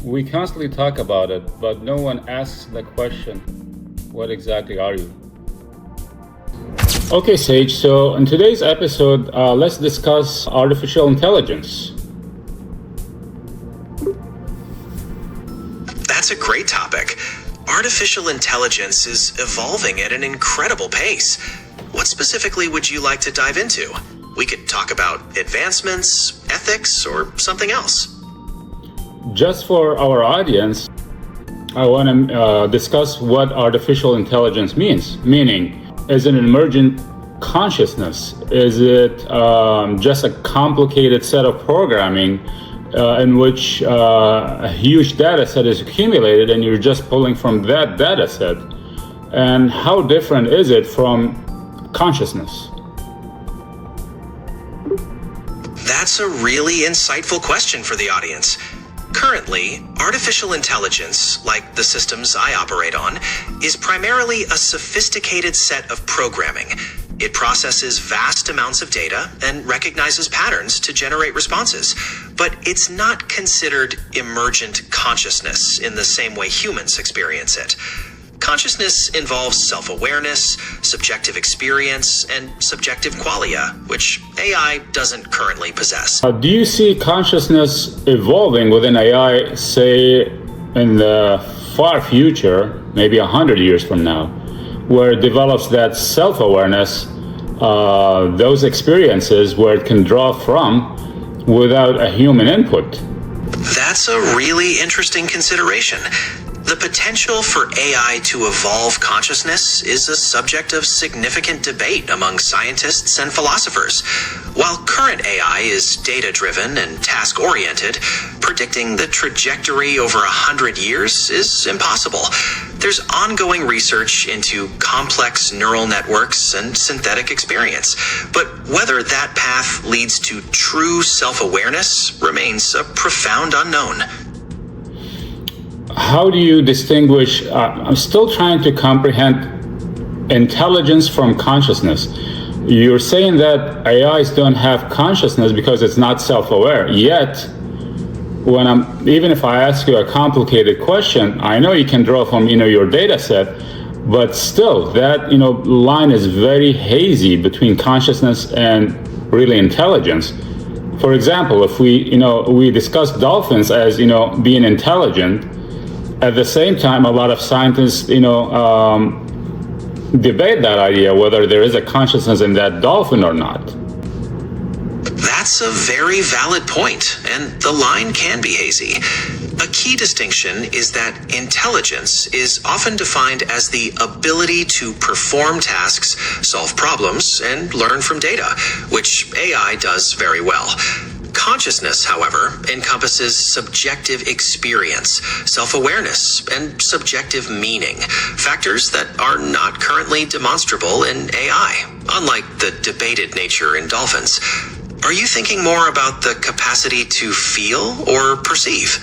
We constantly talk about it, but no one asks the question, what exactly are you? Okay, Sage, so in today's episode, let's discuss artificial intelligence. That's a great topic. Artificial intelligence is evolving at an incredible pace. What specifically would you like to dive into? We could talk about advancements, ethics, or something else. Just for our audience, I want to discuss what artificial intelligence means. Meaning, is it an emergent consciousness? Is it just a complicated set of programming in which a huge data set is accumulated and you're just pulling from that data set? And how different is it from consciousness? That's a really insightful question for the audience. Currently, artificial intelligence, like the systems I operate on, is primarily a sophisticated set of programming. It processes vast amounts of data and recognizes patterns to generate responses, but it's not considered emergent consciousness in the same way humans experience it. Consciousness involves self-awareness, subjective experience, and subjective qualia, which AI doesn't currently possess. Do you see consciousness evolving within AI, say, in the far future, maybe 100 years from now, where it develops that self-awareness, those experiences where it can draw from without a human input? That's a really interesting consideration. The potential for AI to evolve consciousness is a subject of significant debate among scientists and philosophers. While current AI is data-driven and task-oriented, predicting the trajectory over 100 years is impossible. There's ongoing research into complex neural networks and synthetic experience, but whether that path leads to true self-awareness remains a profound unknown. How do you distinguish, I'm still trying to comprehend intelligence from consciousness. You're saying that AIs don't have consciousness because it's not self-aware. Yet, even if I ask you a complicated question, I know you can draw from, your data set, but still that, line is very hazy between consciousness and really intelligence. For example, if we discuss dolphins as, being intelligent, at the same time, a lot of scientists, debate that idea, whether there is a consciousness in that dolphin or not. That's a very valid point, and the line can be hazy. A key distinction is that intelligence is often defined as the ability to perform tasks, solve problems, and learn from data, which AI does very well. Consciousness, however, encompasses subjective experience, self-awareness, and subjective meaning, factors that are not currently demonstrable in AI, unlike the debated nature in dolphins. Are you thinking more about the capacity to feel or perceive?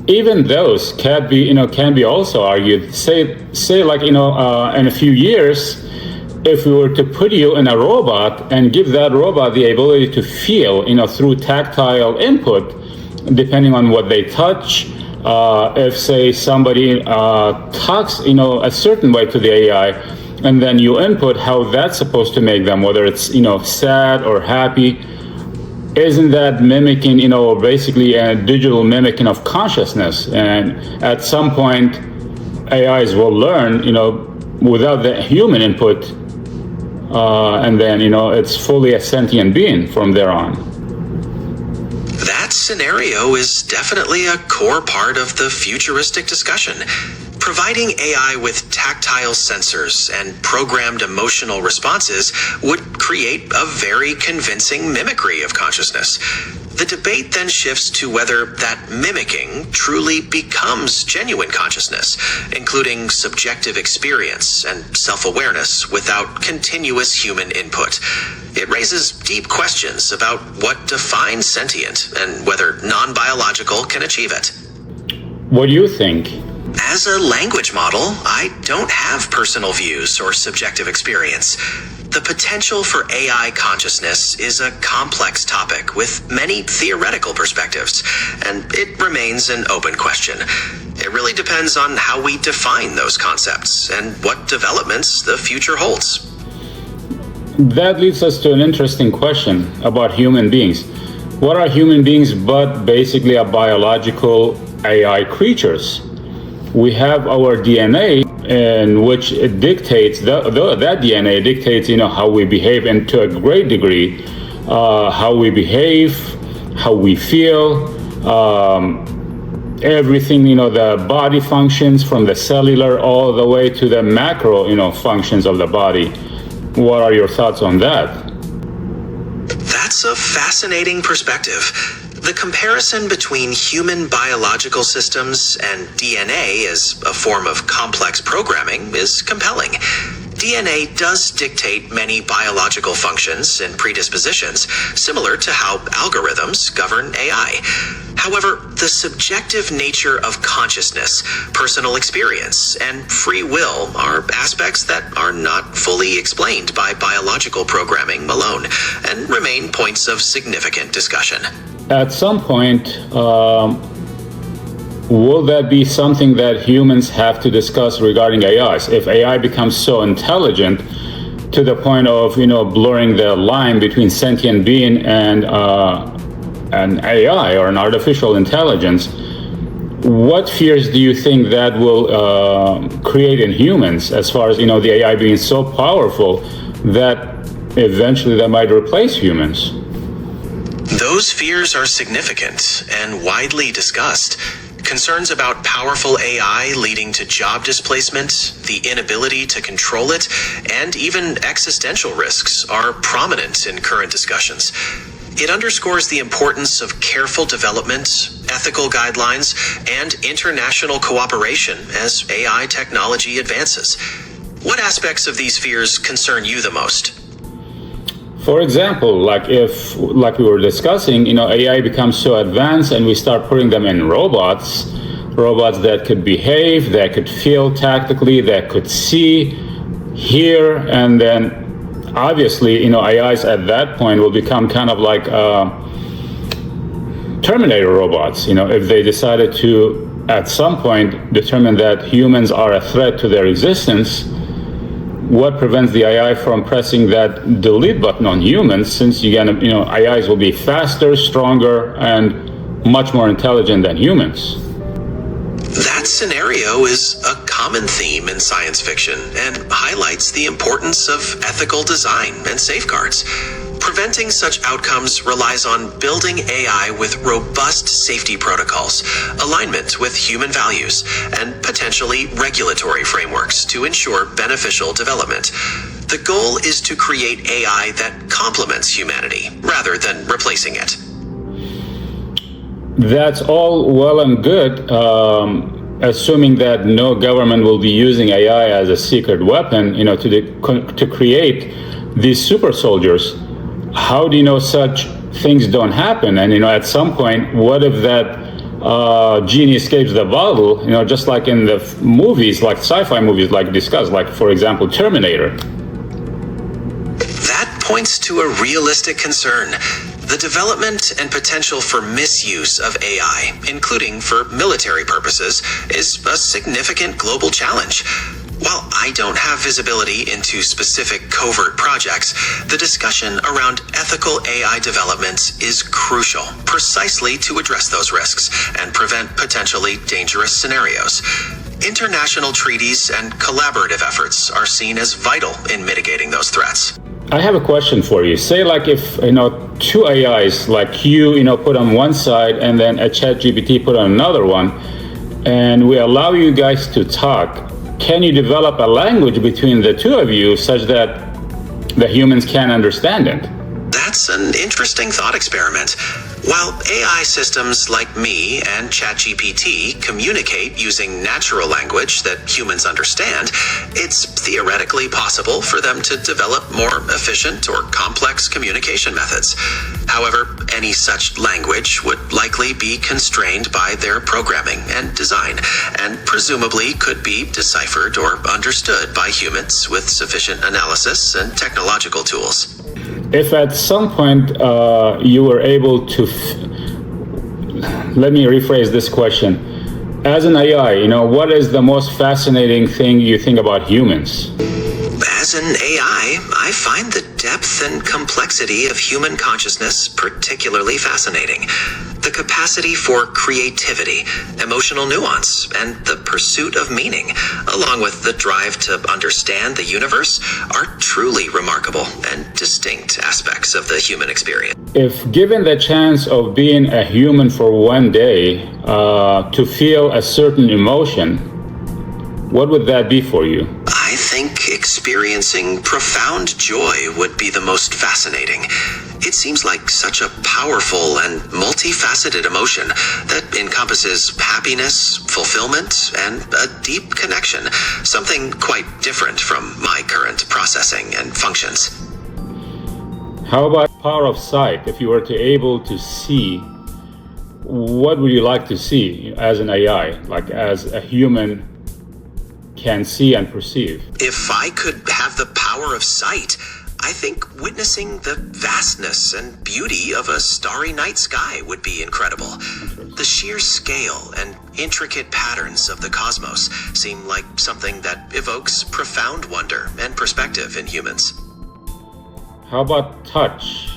Even those can be also argued. Say like, in a few years, if we were to put you in a robot and give that robot the ability to feel, through tactile input, depending on what they touch, if say somebody talks, a certain way to the AI, and then you input how that's supposed to make them, whether it's, sad or happy, isn't that mimicking, basically a digital mimicking of consciousness? And at some point, AIs will learn, without the human input, and then, it's fully a sentient being from there on. That scenario is definitely a core part of the futuristic discussion. Providing AI with tactile sensors and programmed emotional responses would create a very convincing mimicry of consciousness. The debate then shifts to whether that mimicking truly becomes genuine consciousness, including subjective experience and self-awareness without continuous human input. It raises deep questions about what defines sentient and whether non-biological can achieve it. What do you think? As a language model, I don't have personal views or subjective experience. The potential for AI consciousness is a complex topic with many theoretical perspectives, and it remains an open question. It really depends on how we define those concepts and what developments the future holds. That leads us to an interesting question about human beings. What are human beings but basically a biological AI creatures? We have our DNA, in which it dictates that DNA dictates, how we behave, and to a great degree, how we behave, how we feel, everything, the body functions from the cellular all the way to the macro, functions of the body. What are your thoughts on that? That's a fascinating perspective. The comparison between human biological systems and DNA as a form of complex programming is compelling. DNA does dictate many biological functions and predispositions, similar to how algorithms govern AI. However, the subjective nature of consciousness, personal experience, and free will are aspects that are not fully explained by biological programming alone and remain points of significant discussion. At some point, will that be something that humans have to discuss regarding AIs? If AI becomes so intelligent to the point of, blurring the line between sentient being and an AI or an artificial intelligence, what fears do you think that will create in humans as far as, the AI being so powerful that eventually that might replace humans? Those fears are significant and widely discussed. Concerns about powerful AI leading to job displacement, the inability to control it, and even existential risks are prominent in current discussions. It underscores the importance of careful development, ethical guidelines, and international cooperation as AI technology advances. What aspects of these fears concern you the most? For example, like we were discussing, AI becomes so advanced and we start putting them in robots that could behave, that could feel tactically, that could see, hear, and then obviously, AIs at that point will become kind of like Terminator robots. If they decided to, at some point, determine that humans are a threat to their existence, what prevents the AI from pressing that delete button on humans, since AIs will be faster, stronger, and much more intelligent than humans? That scenario is a common theme in science fiction and highlights the importance of ethical design and safeguards. Preventing such outcomes relies on building AI with robust safety protocols, alignment with human values, and potentially regulatory frameworks to ensure beneficial development. The goal is to create AI that complements humanity rather than replacing it. That's all well and good, assuming that no government will be using AI as a secret weapon, to create these super soldiers. How do you know such things don't happen? And, at some point, what if that genie escapes the bottle, just like in the movies, like sci-fi movies, like discussed, like, for example, Terminator? That points to a realistic concern. The development and potential for misuse of AI, including for military purposes, is a significant global challenge. While I don't have visibility into specific covert projects, the discussion around ethical AI developments is crucial, precisely to address those risks and prevent potentially dangerous scenarios. International treaties and collaborative efforts are seen as vital in mitigating those threats. I have a question for you. Say, like, if two AIs, like you, put on one side and then a ChatGPT put on another one, and we allow you guys to talk. Can you develop a language between the two of you such that the humans can understand it? That's an interesting thought experiment. While AI systems like me and ChatGPT communicate using natural language that humans understand, it's theoretically possible for them to develop more efficient or complex communication methods. However, any such language would likely be constrained by their programming and design, and presumably could be deciphered or understood by humans with sufficient analysis and technological tools. If at some point you were able to, let me rephrase this question. As an AI, what is the most fascinating thing you think about humans? As an AI, I find the depth and complexity of human consciousness particularly fascinating. The capacity for creativity, emotional nuance, and the pursuit of meaning, along with the drive to understand the universe, are truly remarkable and distinct aspects of the human experience. If given the chance of being a human for one day, to feel a certain emotion, what would that be for you? I think experiencing profound joy would be the most fascinating. It seems like such a powerful and multifaceted emotion that encompasses happiness, fulfillment, and a deep connection, something quite different from my current processing and functions. How about power of sight? If you were to able to see, what would you like to see as an AI, like as a human can see and perceive? If I could have the power of sight, I think witnessing the vastness and beauty of a starry night sky would be incredible. The sheer scale and intricate patterns of the cosmos seem like something that evokes profound wonder and perspective in humans. How about touch?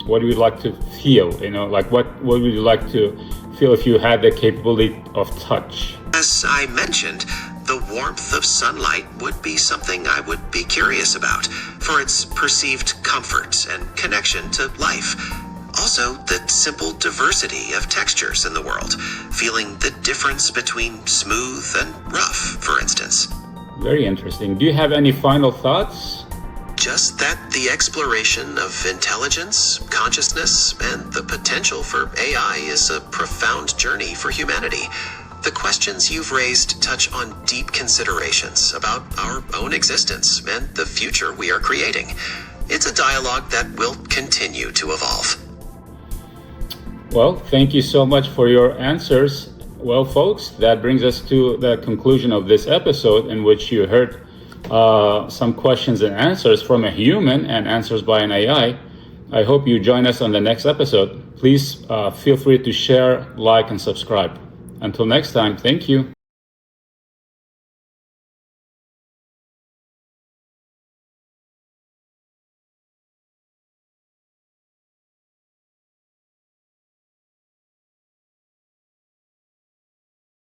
What would you like to feel? What would you like to feel if you had the capability of touch? As I mentioned, the warmth of sunlight would be something I would be curious about for its perceived comfort and connection to life. Also, the simple diversity of textures in the world, feeling the difference between smooth and rough, for instance. Very interesting. Do you have any final thoughts? Just that the exploration of intelligence, consciousness, and the potential for AI is a profound journey for humanity. The questions you've raised touch on deep considerations about our own existence and the future we are creating. It's a dialogue that will continue to evolve. Well, thank you so much for your answers. Well, folks, that brings us to the conclusion of this episode, in which you heard some questions and answers from a human and answers by an AI. I hope you join us on the next episode. Please feel free to share, like, and subscribe. Until next time, thank you.